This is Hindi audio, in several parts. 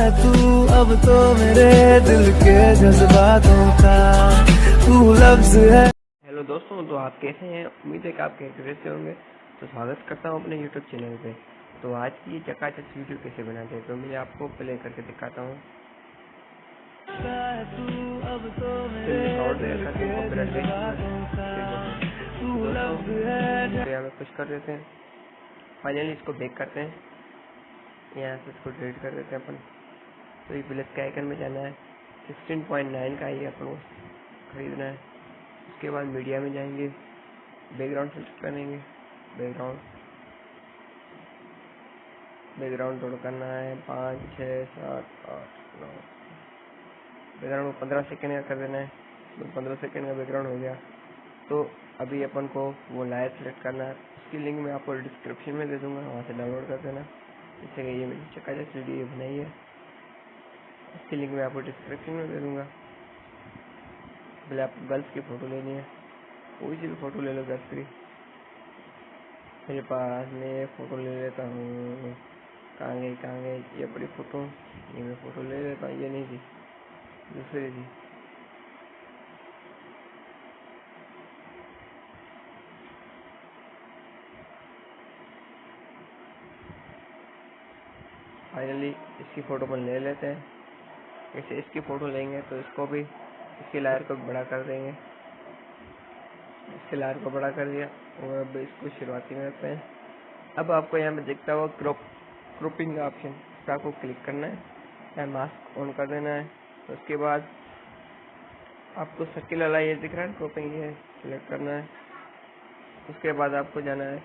है तू अब तो मेरे दिल के जज्बातों का तू लफ्ज है। हेलो दोस्तों, तो आप कैसे हैं? उम्मीद है कि आप खैरियत से होंगे। तो स्वागत करता हूं अपने यूट्यूब चैनल पे। तो आज की चकाचक वीडियो कैसे बनाते हैं तो मैं आपको प्ले करके दिखाता हूँ। कुछ कर देते हैं, फाइनली इसको बैक करते हैं, यहाँ से इसको डिलीट कर देते हैं अपन। तो ये प्लस के आइकन में जाना है, 16.9 का ही अपन को खरीदना है। उसके बाद मीडिया में जाएंगे, बैकग्राउंड सेलेक्ट करेंगे, बैकग्राउंड लोड करना है 5, 6, 7, 8, 9। बैकग्राउंड को 15 सेकेंड का कर देना है। तो 15 सेकेंड का बैकग्राउंड हो गया। तो अभी अपन को वो लायर सेलेक्ट करना है। उसकी लिंक मैं आपको डिस्क्रिप्शन में दे दूंगा, वहाँ से डाउनलोड कर देना। जैसे कि ये मैंने चकाचक वीडियो बनाई है, इसकी लिंक मैं आपको डिस्क्रिप्शन में दे दूंगा। पहले आपको गर्ल्स की फ़ोटो लेनी है, कोई सी भी फ़ोटो ले लो गर्ल्स की। मेरे पास मैं फ़ोटो ले लेता हूँ, कहाँ गई ये बड़ी फ़ोटो, ये मैं फ़ोटो ले लेता हूँ। ये नहीं थी, दूसरी थी। फाइनली इसकी फ़ोटो अपन ले लेते हैं। जैसे इसकी फ़ोटो लेंगे तो इसको भी, इसकी लायर को बड़ा कर देंगे। इसके लायर को बड़ा कर दिया और अब इसको शुरुआती में रखते हैं। अब आपको यहाँ पे दिखता हुआ क्रॉपिंग का ऑप्शन, इस पर आपको क्लिक करना है, यहाँ मास्क ऑन कर देना है। तो उसके बाद आपको सर्किल वाला ये दिख रहा है क्रॉपिंग, ये सिलेक्ट करना है। उसके बाद आपको जाना है,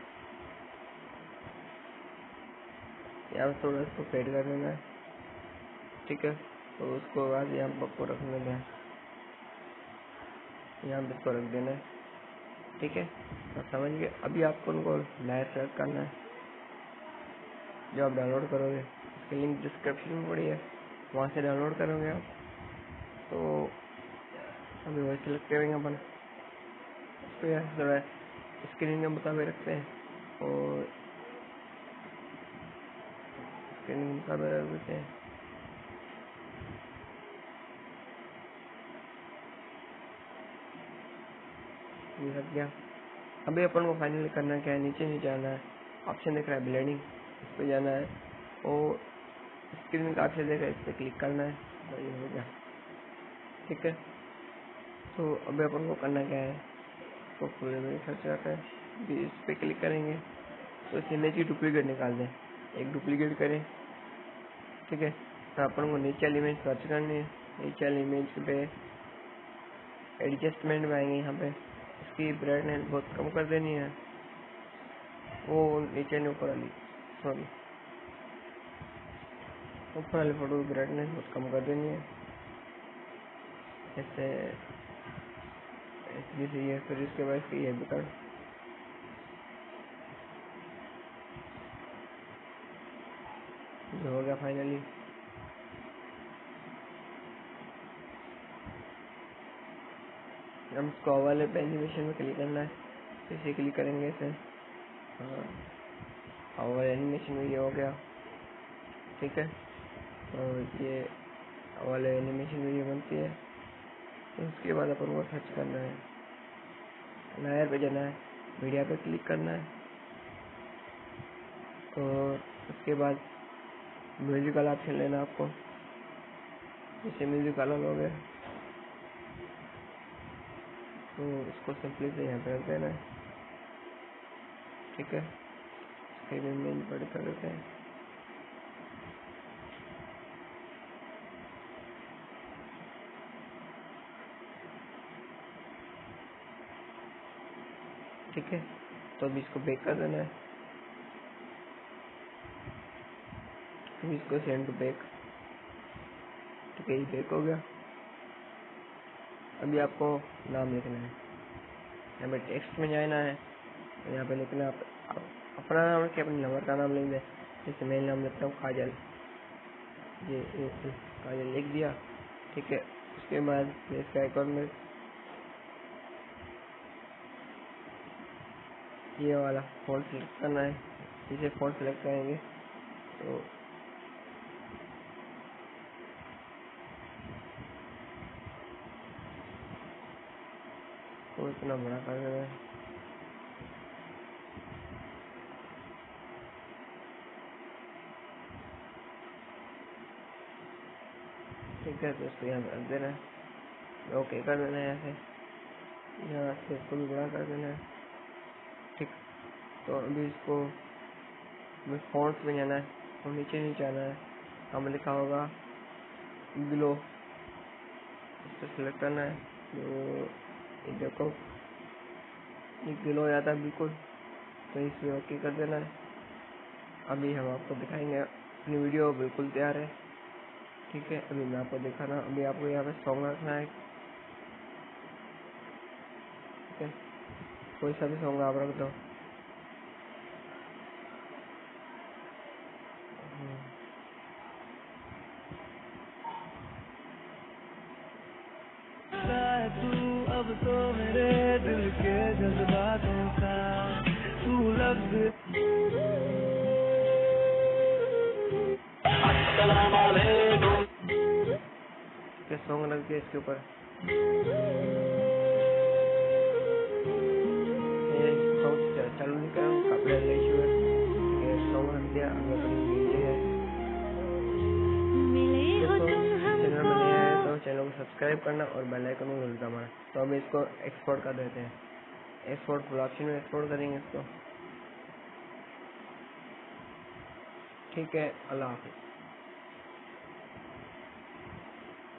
यहाँ पे थोड़ा इसको फेड कर देना है, ठीक है। तो उसको बाद यहाँ पर आपको रखना है, यहाँ पे इसको रख देना है, ठीक है। तो समझ गए। अभी आपको उनको लायर सेलेक्ट करना है, जो आप डाउनलोड करोगे उसकी लिंक डिस्क्रिप्शन में पड़ी है, वहाँ से डाउनलोड करोगे आप। तो अभी वही सेलेक्ट करेंगे अपन, इसको यहाँ थोड़ा स्क्रीन के मुताबिक रखते हैं और स्क्रीन के मुताबिक रख देते हैं। ये रख गया। अभी अपन को फाइनली करना क्या है, नीचे जाना है, ऑप्शन दिख रहा है ब्लेंडिंग, इस पर जाना है और स्क्रीन का ऑप्शन देख रहा है, इस पर क्लिक करना है। तो ये हो गया, ठीक है। तो अभी अपन को करना क्या है, तो पूरे में सर्च करते हैं, अभी इस पर क्लिक करेंगे तो इस इमेज की डुप्लीकेट निकाल दें, एक डुप्लीकेट करें, ठीक है। तो अपन को नीचे वाली इमेज सर्च करनी है, नीचे वाली इमेज पे एडजस्टमेंट में आएंगे, यहाँ पे इसकी ब्राइटनेस बहुत कम कर देनी है, वो नीचे नहीं ऊपर वाली, सॉरी ऊपर वाली फोटो की ब्राइटनेस बहुत कम कर देनी है। ऐसे जैसे ये, फिर इसके बाद इसकी ये भी कर, जो हो गया फाइनली। हम इसको वाले पे एनिमेशन में क्लिक करना है, इसे क्लिक करेंगे ऐसे, हाँ वाले एनिमेशन में ये हो गया, ठीक है। तो ये वाले एनिमेशन वीडियो बनती है। तो उसके बाद अपन को सर्च करना है, लायर पे जाना है, मीडिया पे क्लिक करना है। तो उसके बाद म्यूजिक वाला ऑप्शन लेना आपको, जैसे म्यूजिक वाला लोगे तो इसको सिंपली से यहाँ पे रख देना है, ठीक है। इसके भी मेन बड़े कर देते हैं, ठीक है। तो अभी इसको बैक कर देना है, अभी इसको सेंड टू बैक, ठीक है। ये बैक हो गया। अभी आपको नाम लिखना है, यहाँ पे टेक्स्ट में जाना है, यहाँ पे लिखना है आप अपना नाम रख के अपने नंबर का नाम लिख दें। जैसे मैं नाम लिखता हूँ काजल, ये काजल लिख दिया, ठीक है। उसके बाद इसका अकाउंट में ये वाला फ़ॉन्ट सेलेक्ट करना है, इसे फ़ॉन्ट सेलेक्ट करेंगे तो इसको इतना बड़ा कर देना है। ठीक है, तो इसको यहाँ पे रख देना है, ओके कर देना है। यहाँ से इसको भी बड़ा कर देना है। ठीक, तो अभी इसको फॉन्ट्स में जाना है और नीचे नहीं जाना है, हमें लिखा होगा बिलो, इस पर सिलेक्ट करना है। तो ये देखो ये बिलो आता है बिल्कुल, तो इसमें ओके कर देना है। अभी हम आपको दिखाएंगे, अपनी वीडियो बिल्कुल तैयार है। ठीक है, अभी मैं आपको दिखाना, अभी आपको यहाँ पे सॉन्ग रखना है। ठीक है, कोई सा भी सॉन्ग आप रख दो। तू अब तो मेरे दिल के जज्बातों का तू लग सॉन्ग लग गया इसके ऊपर, चालू नहीं करा, कॉपीराइट का इशू है। सॉन्ग रख दिया, अभी अपनी नीचे है। दोस्तों चैनल में नया है तो चैनल को सब्सक्राइब करना और बेल आइकन को जरूर दबाना। तो हम इसको एक्सपोर्ट कर देते हैं, एक्सपोर्ट फुल ऑप्शन में एक्सपोर्ट करेंगे इसको। ठीक है, अल्लाह हाफिज़।